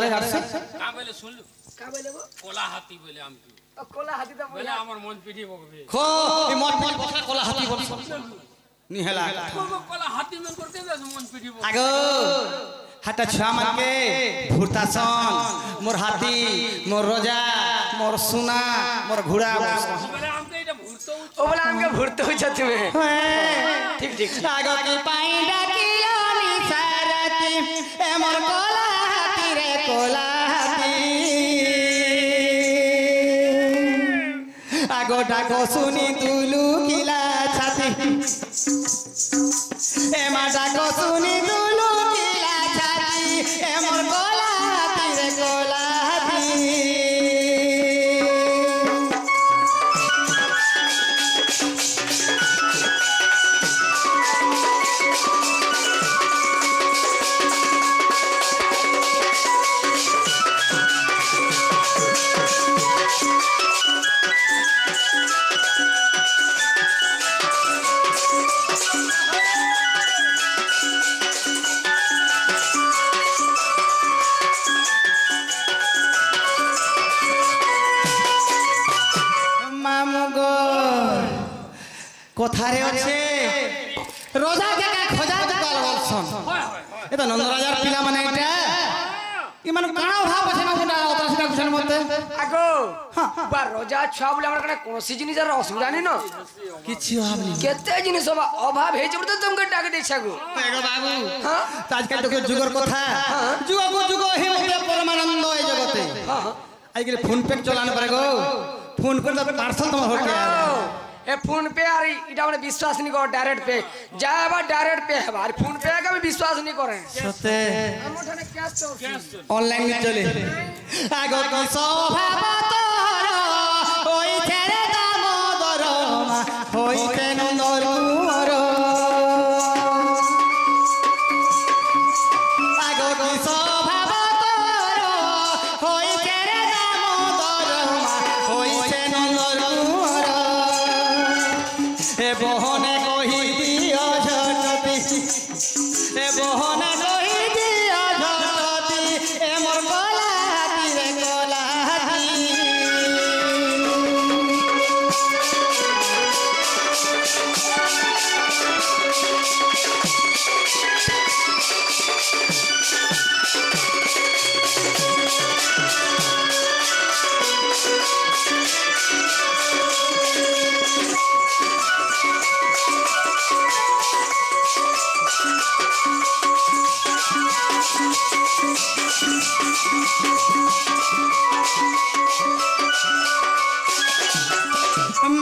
करे यार से का बोले सुन लो का बोले वो कोला हाथी बोले हम की कोला हाथी तो बोले हमर मन पीठी बकबे खो ई मत मत बसला कोला हाथी बोल नी हेला कोला हाथी मन करते मन पीठी बकबे आगो हाटा छुआ मान के भूरतासन मोर हाथी मोर रोजा मोर सुना मोर घोड़ा बोले हमके इटा भूत ओ बोला हमके भूत हो छ तुम्हें ठीक ठीक आगो की पाई डाकिलो नी सारती ए मोर कोला हाथी रे कोला हाथी आगो डाको सुनी तुलू किला छाती ए मा डाको सुनी तुलू किला छाती ए मोर कोला हाथी रे कोला हाथी কথারে আছে রোজা কে খোঁজা দকাল বলছন এটা নন্দরাজার পিলা মানে এটা ইমান কানা ভাব আছে না ওটা অতরাসিনা কুছের মধ্যে আগো বা রোজা ছুয়া বলে আমার কাছে কোন সিজনিজার অসুবিধা নেই না কিছু ভাবনি কেতে জিনিস অভাব হয়েছে বলে তোমাকে ডাকে দিছা গো এগো বাবু আজকাল তো যুগের কথা যুগ হি মধ্যে পরমানন্দ এই জগতে আজকাল ফোন পে চলানো পারে গো ফোন পে তো পার্সেল তোমার হয়ে গেল ए फोन पे আর এটা মানে বিশ্বাস नहीं कर डायरेक्ट पे जाबा डायरेक्ट पे है আর फोन पे का भी विश्वास नहीं करे সতে আমঠানে ক্যাশ চলছে অনলাইন চলে আগো তো স্বভাব তোর ওই ছেড়ে দামোদর মা হইতে নন্দর আগো তো স্বভাব তোর ওই ছেড়ে দামোদর মা হইতে নন্দর এ বহনে কহি দিও ঝটতি এ বহনে কহি দিও ঝটতি এ মোর কোলা হাতি রে কোলা হাতি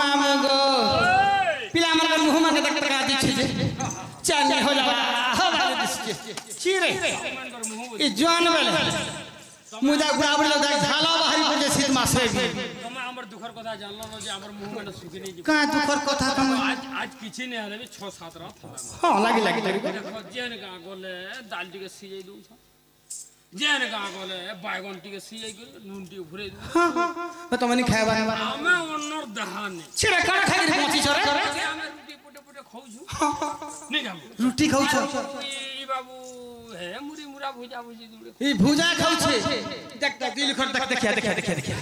मामू गो पिला मन मुंह में तक तक आती छे चांदी हो जाला हवा दिसके चिरे ई जवान वाले मुजा गुराबड़ लोग झाला बाहरी पजे सीत मासे भी তুমি আমার দুঃখের কথা জানলো না যে আমার মুখ মানে সুখী নেই का दुखर कथा तुम आज किछि ने हले 6-7 रात हां लागी लागी जेन का गले दाल टिके सिजाई दउ छ जेन का गले बैगन टिके सिजाई के नून टिके भरे दउ हां तो मनी खायबा हमें ओनर दहाने छिरे काना खाई रे पहुंची छरे हमें रोटी पुटे पुटे खाऊ छु नहीं हम रोटी खाऊ छ ई बाबू है मुरी मुरा भुजा भुजी दुड़े ई भुजा खाऊ छे देख देख दिल खर देख देखिया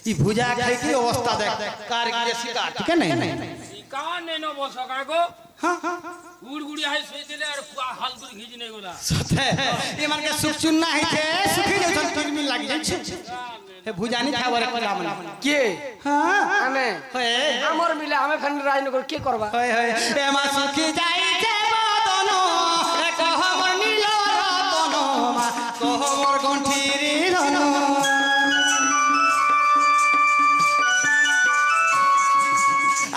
ई भुजा खाई की अवस्था देख कार की शिकार ठीक है नहीं कान ने न बस सकाको हां गुड़गुड़ी है सोई दिले और हाल गुड़ घिज नहीं गोला सते ई मन के सुख चुनना है छे सुखी जैसन तिरमिन लागी जाय छे हे भुजा नहीं खावर पिला मन के हां हमें हे हमर मिले हमें फन राजनगर के करबा हे ए मा सुखी जाई छे बदनो ए कह मोर नील रतन मा कह मोर गंठीरी धन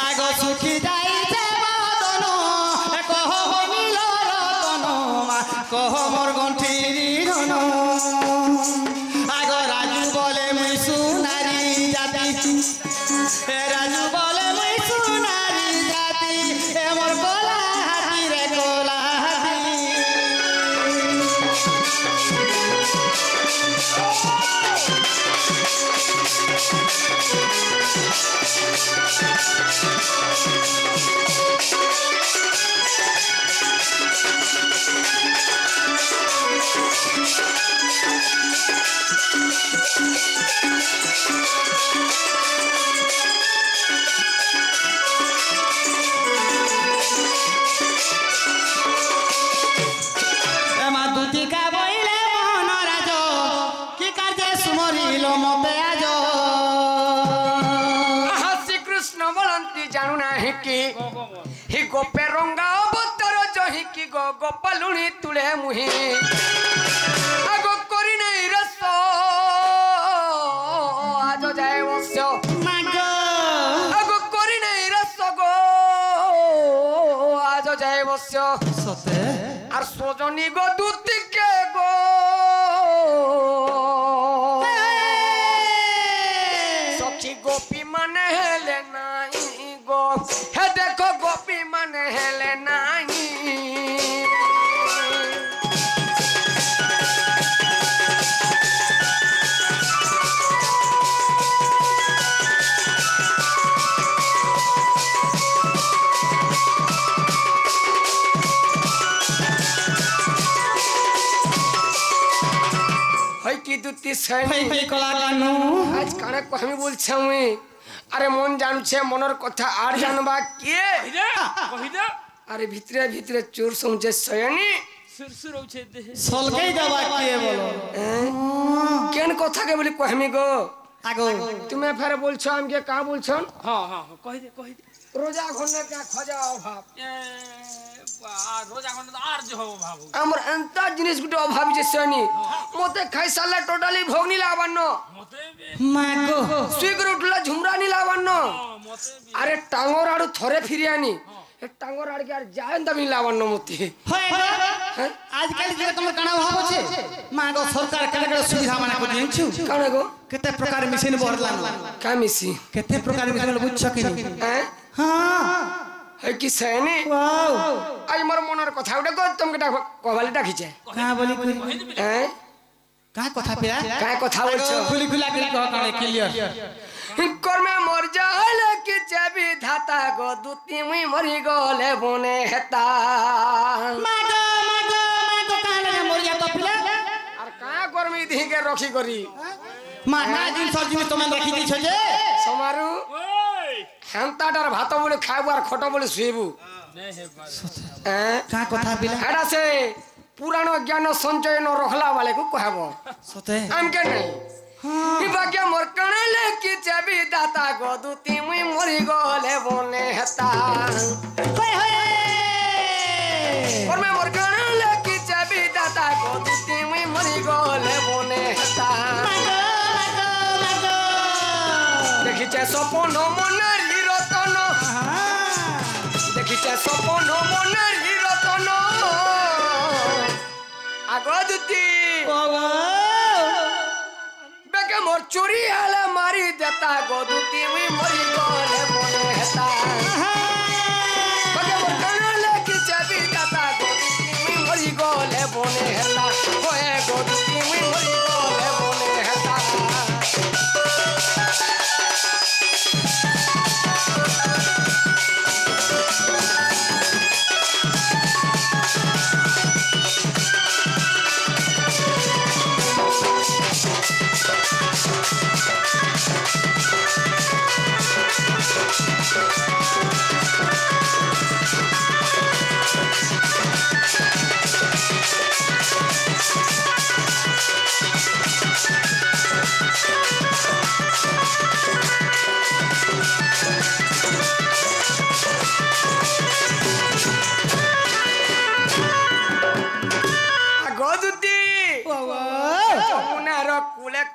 आगो सुखी जाई छे बदनो ए कह मोर नील रतन मा कह मोर गंठीरी धन आगो राजू बोले मुई सुनारी जाति ए राजू बोले मुई सुनारी जाति ए मोर कोला हाथी रे कोला हाथी जहिकी हि गोपे रंगा अवतार जहिकी गो गोपालुनी तुले मुहि आगो करी नहीं रस आज जाए वस्य मागो आगो करी नहीं रस गो आज जाए वस्य सते আর সজনী গো দুতিকে গো সখী গোপী মানে হেলে নাই গো হে দেখো গোপী মানে হেলে নাই কি দুতি ভাই ভাই কলা গানু আজ কানে আমি বলছি আমি আরে মন জানছে মনের কথা আর জানবা কে কহিদে আরে ভিতরে ভিতরে চোর সমঝে সয়নি সুরসুর হচ্ছে দেহে সলকেই দেবা কে বলো কেন কথা কে বলি কহমি গো আগো তুমি ফের বলছো আমাকে কা বলছো হ্যাঁ হ্যাঁ কহিদে কহিদে রোজা ঘন্টা কা খোঁজা অভাব আর রোজ এখন আর যে হবো ভাবু আমার এত জিনিস গুলো অভাব যে সয়নি মতে খাই সালে টোটালি ভোগ নি লাবান্ন মতে মাগো সুইগর উঠলা ঝুমরা নি লাবান্ন মতে আরে টাঙ্গর আড়ু থরে ফিরে আনি এ টাঙ্গর আড়কে আর যায় না আমি লাবান্ন মতে হয় গো আজকাল যে তোমার কানা ভাব আছে মাগো সরকার কেনে কেনে সুবিধা মানা করে দিনছু কানে গো কেতে প্রকার মেশিন বদলানো কামিসি কেতে প্রকার মেশিন বুঝছো কি হ্যাঁ হ্যাঁ এই কি সয়নি ওয়াও আজ মোর মনের কথা ওটা কো তুমি কবালি ডাকিছে কা বলি কই হ্যাঁ কা কথা পিরা কায় কথা বলছো খুলি খুলা করে কহ কানে ক্লিয়ার কর্মে মর যাইলে কি যাবি ধাতা গো দুতি মুই মরি গলে বনে হেতা মাগো মাগো মাগো কানে মরিয়া তো পিরা আর কা কর্মী দিকে রখি করি মা না দিন সরজিমি তুমি রাখি দিছো যে সমারু ওই হেন্তাটার ভাত বলে খাইবু আর খট বলে শুইবু নে হে ভাই হ্যাঁ কা কথা পিরা হেডা সে পুরানো জ্ঞান সঞ্চয় ন রখলা বালে কো কহব সতে আমকে নাই বাকি মোর কানে কি যাবি দাতা গো দুতি মুই মরি গলে বনে হেতা হই হই কর্মে মোর কানে কি যাবি দাতা গো দুতি মুই মরি গলে বনে হেতা মাগো মাগো মাগো দেখিছে স্বপন মনের রতন দেখিছে স্বপন মনের রতন আগদুতি ওয়া বেকে মোর চুরি হলে মারি দেতা গদুতি মুই মরি গলে বনে হেতা বেকে মোর কানলে কি চাবি দেতা গদুতি মুই মরি গলে বনে হেতা ওয়ে গদুতি মুই মরি গলে বনে হেতা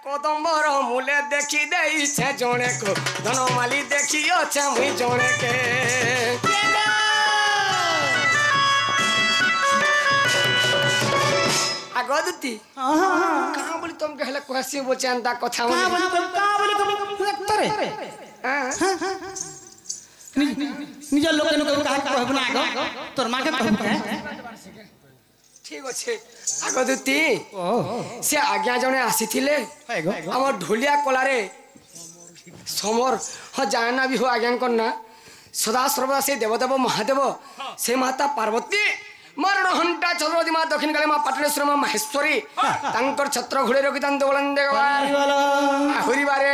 কদম্বর মূলে দেখি দেইছে জনে কো ধনমালি দেখি আছে মুই জনে কে আগদুতি কাঁ বলি তোমকে হেলে কহসি বলছে আন্তা কথা কা বলি তরে নিজের লোক কাহাকে কহব না আগ তোর মাকে কহব ঠিক আছে আগদুতি সে আজ্ঞা জনে আসিଥିଲେ আমার ঢোলিয়া কলারে সমর জানে না বিহু আজ্ঞাঙ্কর না সদা সর্বদা সেই দেবদেব মহাদেব সে মাতা পার্বতী মরণ ঘণ্টা চতুর্বতী মা দক্ষিণ কালী মা পাটলেশ্বর মা মাহেশ্বরী তাঙ্কর ছত্র ঘুরে রকিতান্ত বলেন হরিবারে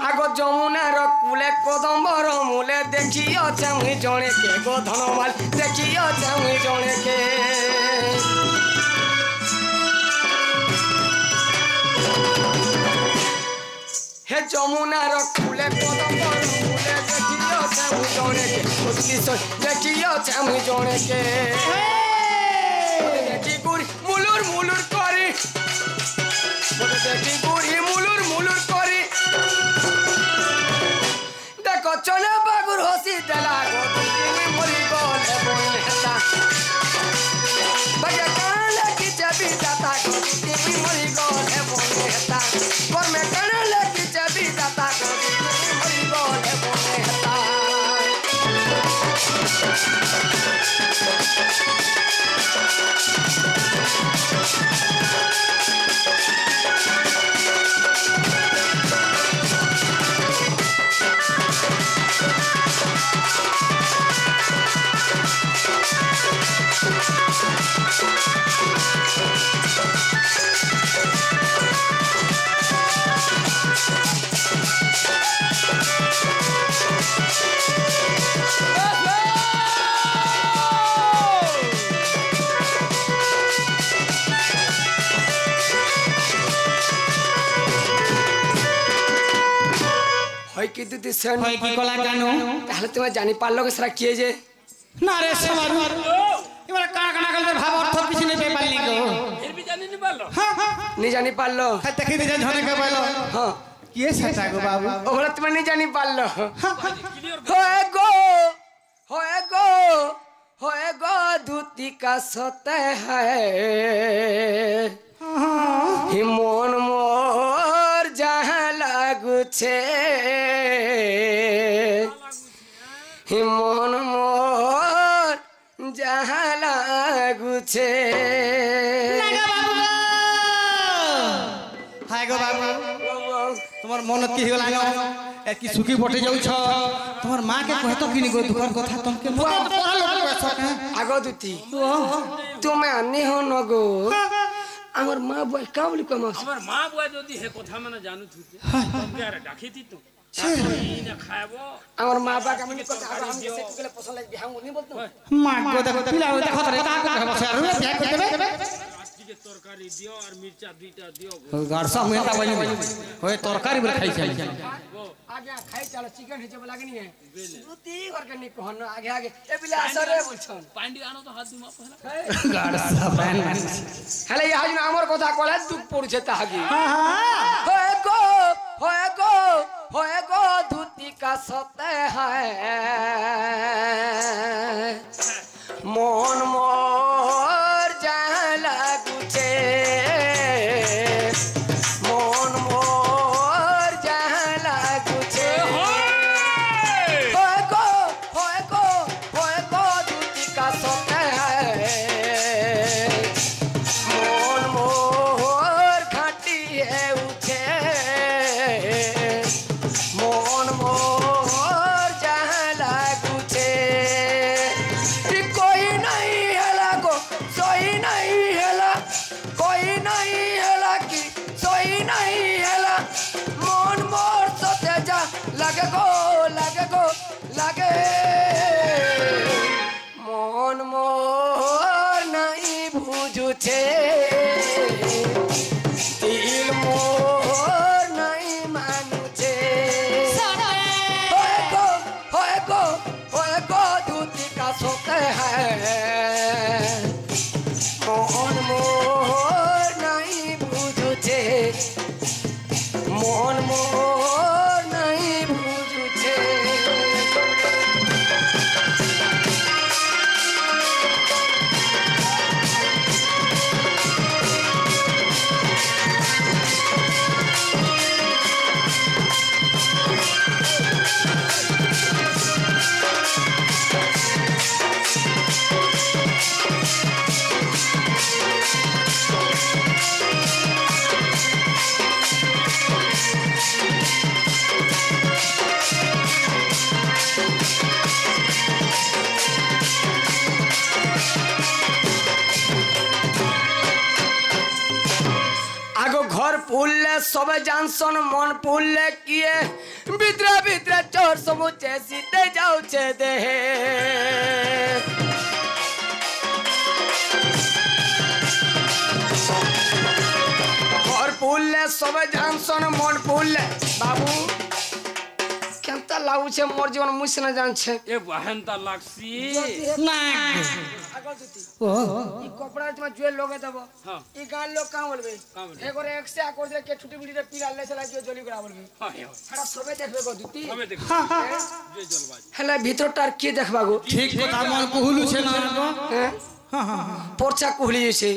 আগ যমুনার কুলে কদম্বর মূলে দেখি আছে মুই জনে কে গো ধনমাল দেখি আছে মুই জনে কে হে যমুনার কুলে কদম্বর মূলে দেখি छामु जोड़े के उसकी सोच देखियो छामु जोड़े के देखी गुड़ी मुलुर मुलुर करी देखी गुड़ी मुलुर मुलुर करी देखो चले बागुर हसी देला गो दिनी मरी गले बोलता बगे काले की चबी जाता गो दिनी मरी गले बोलता पर में काले की चबी जाता गो दिनी मरी गले बोलता কি দিদি সেন হয় কি কলা কেন তাহলে তুমি জানি পারলো কে সারা কিয়ে যে না রে সমারু এবারে কানা কানা গলবে ভাব অর্থ কিছু নেই পেয়ে পারলি গো এর বি জানি নি পারলো নি জানি পারলো খাতে খেতে যা ঝনে কে পাইলো হ্যাঁ কি সেটা গো বাবু ওরা তুমি নি জানি পারলো ক্লিয়ার होए गो दूती का सोते है हि मन मोर जहाँ लागू छे हि मन मोर जहाँ लागू छे লাগা বাবু গো হায় গো বাবু তোমার মন কি হলা ন এ কি সুখী বটে যাউছ তোমার মা কে কহে তো কিনি গো দুকার কথা তোমাকে মনে পড়া লোক কইছ কে आगो दूती तुम्हें आनी हो न गो আমার মা বই কাউলি কমাস আমার মা বুয়া যদি হে কথা মানে জানু থুতে তোমকে আর ডাকিতি তো এই না খাবো আমার মা বাবা আমি কথা আমি সেট গেলে পছন্দ লাগে বিহাম নি বলতো মা গো দেখো পিলা দেখো রে তা কো বসে আর বিয়া করে দেবে আজকে তরকারি দিও আর মির্চা দুইটা দিও গাড়সা হুয়েতা বলি হয় তরকারি বলে খাই চাই आगे खाई चलो चिकन हिचे लागे नहीं है दूती करके नहीं कहन आगे आगे ए बिला असरे बोलछन पांडी आनो तो हाथ दिमा पहला গাড়সা ফ্যান हेले ये आज हमर কথা কলে দুঃখ পড়ছে তাহাগি होए गो दूती का सते है मन मोर जहाँ लागू छे मन मोर जहाँ लागू छे होए गो दूती का सते है मन मोर घाटी है उठे मन मोर जहाँ लागू छे कोई नहीं हेला गो सोई नहीं हेला कोई नहीं हेला की सोई नहीं हेला मन मोर सोते जा लगे गो लगे मन मोर नहीं बुझू छे दिल मोर नहीं मानू छे होए गो दूती का सोते है मन मोर नहीं बुझू छे मन मोर नहीं बुझू छे आगो घर पुल्ले सब जानसन मन पुल्ले किए भितरे भितरे चोर समुचे सीधे जाऊ छे दे घर पुल्ले सब जानसन मन पुल्ले बाबू केंता লাগুছে মোর জীবন মুই সিনা জানছে এ বাহেনতা লাগছি না আগল দুতি ও ই কপড়া তোমার জুয়ে লগে দেব হ্যাঁ ই গান লোক কাম বলবে কাম বলবে? এ করে একসে আকর দিয়ে কে ছুটি বিড়িতে পিরালে চলা জুয়ে জলি করা বলবে হ্যাঁ সারা সবে দেখবে গো দুতি হবে দেখো জয় জলবাজি হেলে ভিতরটা আর কি দেখবা গো ঠিক কথা মন কহুলুছে না গো হ্যাঁ পরচা কুহলি আছে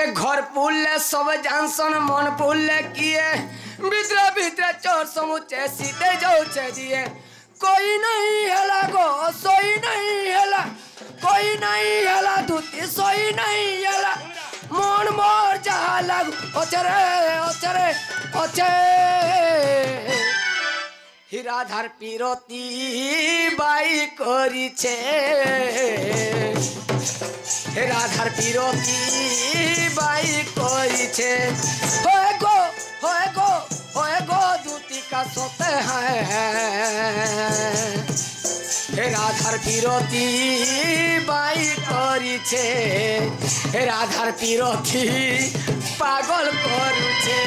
এ ঘর পুললে সব জানসন মন পুললে কিয়ে ভিতরে ভিতরে চোর সমুচে सीधे যাচ্ছে দিয়ে कोई नहीं हेला गो सोई नहीं हेला कोई नहीं हेला दूती सोई नहीं हेला मन मोर जहा लागू ओचरे ओचरे ओचे হীরাধার পিরতি বাই করিছে হীরাধার পিরতি বাই করিছে হয় গো হয় গো হয় গো দুটি কা সতে হ্যাঁ হীরাধার পিরতি বাই করিছে হীরাধার পিরতি পাগল করছে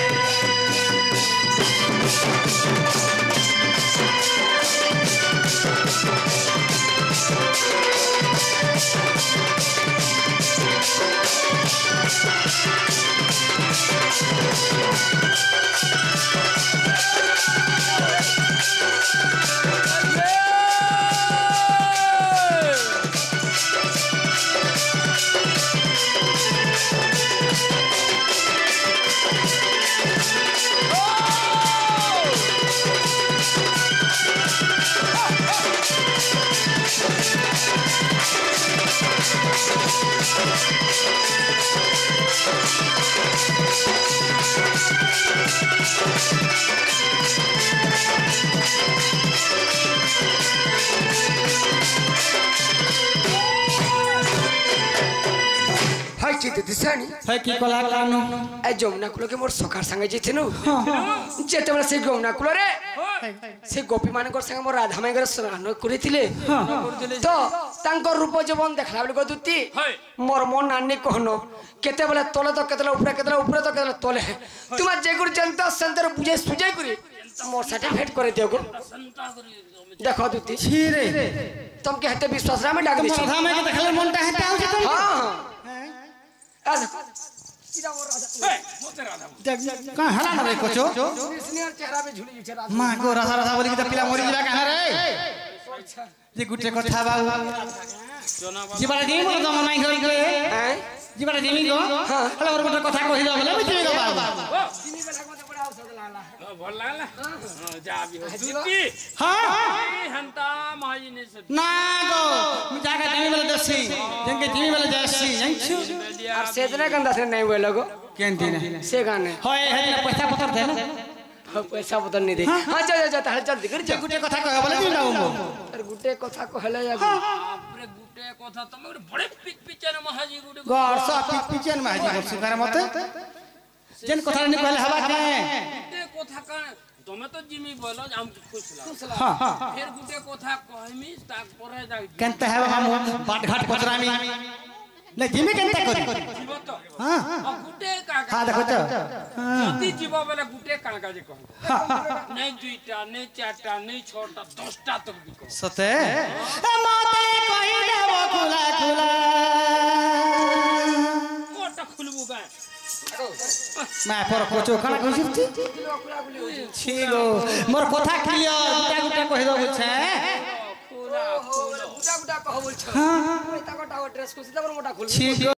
দিশানি হয় কি কলা কানু এই যমুনা কুলকে মোর সখার সঙ্গে যেতেনু যেতেবেলে সেই যমুনা কুলরে সেই গোপী মানকর সঙ্গে মোর রাধা মাইগর স্নান করিଥିଲେ তো তাঙ্কর রূপ যৌবন দেখলা বলে গদুতি মোর মন নানি কহন কেতেবেলে তলে তো কেতেলে উপরে তো কেতেলে তলে তোমার যে গুরু জানতা সন্তর বুঝে সুজাই করি মোর সার্টিফিকেট করে দিও গো দেখো দুতি ছিরে तुमके हते विश्वास रा में डाक दी রাধা মাকে দেখলে মনটা হেতে আউছে তো हां आज का हला ना रे कोचो सिनियर चेहरा पे झुली झुली रात मां को राधा राधा बोली कि पिला मरि जिला कहां रे जे गुटे कथा बाबू जीवारे दिमी बोल दम नाही होई गए हैं जीवारे दिमी गो हला और गुटे कथा कहि दो बोले बिति गो बाबू सिनी बेला को बड़ा औषध लाला ভাল লাগলা যা বি দুটি हां হন্তা মাই নে সব ना गो जागा दिमी बोले दसी जंगे दिमी बोले जासी जंछु और सेदने गंदा से नहीं बोलो गो केन दिन से गाने होय हे पैसा पतर दे ना पैसा पता नहीं दे हां चल चल चल जल्दी कर जे गुटे कथा कह बोले दिन लाऊ अरे गुटे कथा कहले जा আপরে গুটে কথা তুমি বড় পিচনে মহাজি গুটে घर सा पिचन में हाजी सिखार मते जेन कथा नहीं कहले हवा के গুটে কথা কা তুমি তো জিমি বলো আম খুশ লাগা हां ফের গুটে কথা কইমি তাক পরে যাই केनते है हम बाट घाट पचरामी ले जिमी केनते करी জীব তো हां গুটে কাকা हां देखो तो যদি জীব বলে গুটে কাকা যে কহ নাই দুইটা নাই চারটা নাই ছটা 10টা তক বি কহ सते ए माते कहि देबो खुला खुला কোটা খুলবু গা मैं पर कोचो काना कहिसती छी गो मोर कथा क्लियर गुटा गुटा कहि दो बुझे খুলা गुटा गुटा कह बोल छ हां ता गोटा ड्रेस को सीधा मोटा खोल छी गो